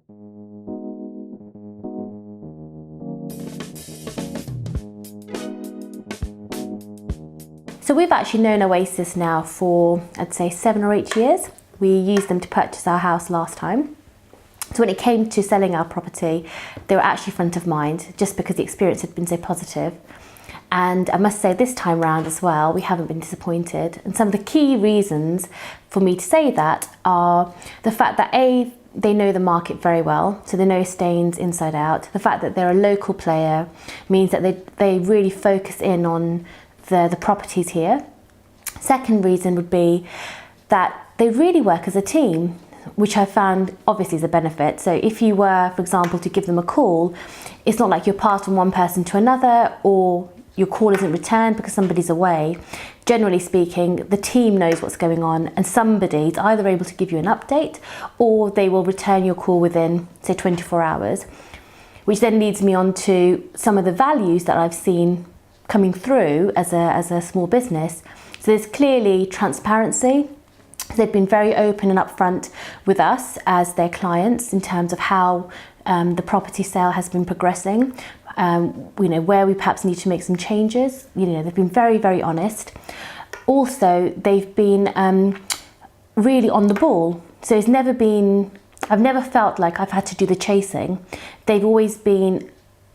So we've actually known Oasis now for, I'd say, 7 or 8 years. We used them to purchase our house last time. So when it came to selling our property, they were actually front of mind, just because the experience had been so positive. And I must say this time round as well, we haven't been disappointed. And some of the key reasons for me to say that are the fact that A, they know the market very well, so they know Staines inside out. The fact that they're a local player means that they really focus in on the properties here. Second reason would be that they really work as a team, which I found obviously is a benefit. So if you were, for example, to give them a call, it's not like you're passed from one person to another or your call isn't returned because somebody's away. Generally speaking, the team knows what's going on and somebody's either able to give you an update or they will return your call within, say, 24 hours, which then leads me on to some of the values that I've seen coming through as a small business. So there's clearly transparency. They've been very open and upfront with us as their clients in terms of how the property sale has been progressing, where we perhaps need to make some changes. They've been very, very honest. Also, they've been really on the ball. So I've never felt like I've had to do the chasing. They've always been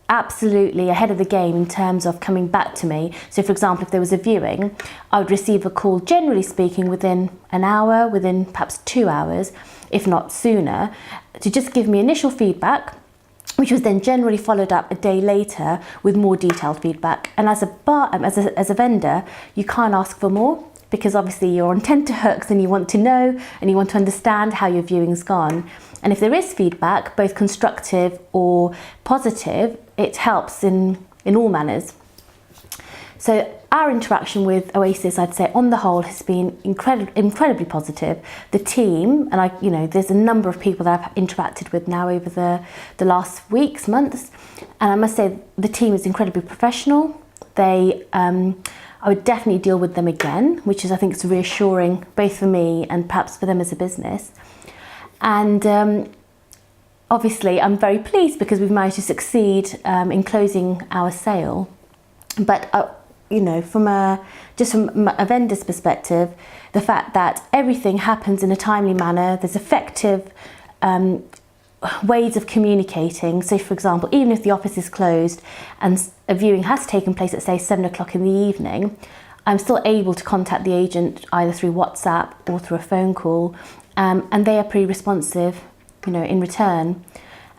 absolutely ahead of the game in terms of coming back to me. So for example, if there was a viewing, I would receive a call, generally speaking, within an hour, within perhaps 2 hours, if not sooner, to just give me initial feedback, which was then generally followed up a day later with more detailed feedback. And as a vendor, you can't ask for more, because obviously you're on tenterhooks and you want to know and you want to understand how your viewing's gone. And if there is feedback, both constructive or positive, it helps in all manners. So our interaction with Oasis, I'd say on the whole, has been incredibly positive. The team, and there's a number of people that I've interacted with now over the last weeks, months, and I must say the team is incredibly professional. I would definitely deal with them again, which is, I think, is reassuring both for me and perhaps for them as a business. And obviously, I'm very pleased because we've managed to succeed in closing our sale. But from a vendor's perspective, the fact that everything happens in a timely manner, there's effective ways of communicating. So for example, even if the office is closed and a viewing has taken place at, say, 7 o'clock in the evening, I'm still able to contact the agent either through WhatsApp or through a phone call, and they are pretty responsive, in return.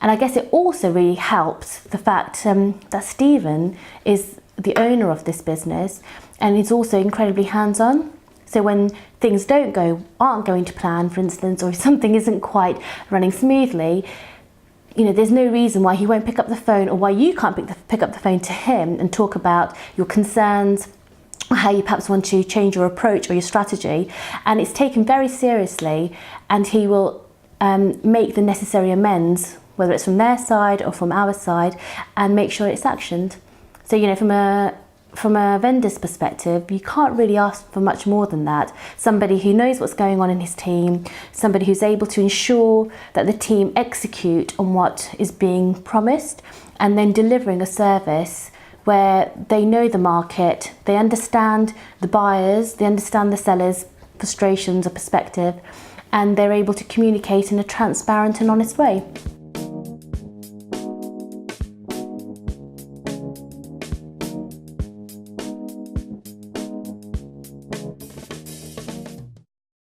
And I guess it also really helps the fact that Stephen is the owner of this business and he's also incredibly hands-on. So when things aren't going to plan, for instance, or if something isn't quite running smoothly, there's no reason why he won't pick up the phone or why you can't pick up the phone to him and talk about your concerns, or how you perhaps want to change your approach or your strategy. And it's taken very seriously, and he will make the necessary amends, whether it's from their side or from our side, and make sure it's actioned. So, from a vendor's perspective, you can't really ask for much more than that. Somebody who knows what's going on in his team, somebody who's able to ensure that the team execute on what is being promised, and then delivering a service where they know the market, they understand the buyers, they understand the sellers' frustrations or perspective, and they're able to communicate in a transparent and honest way.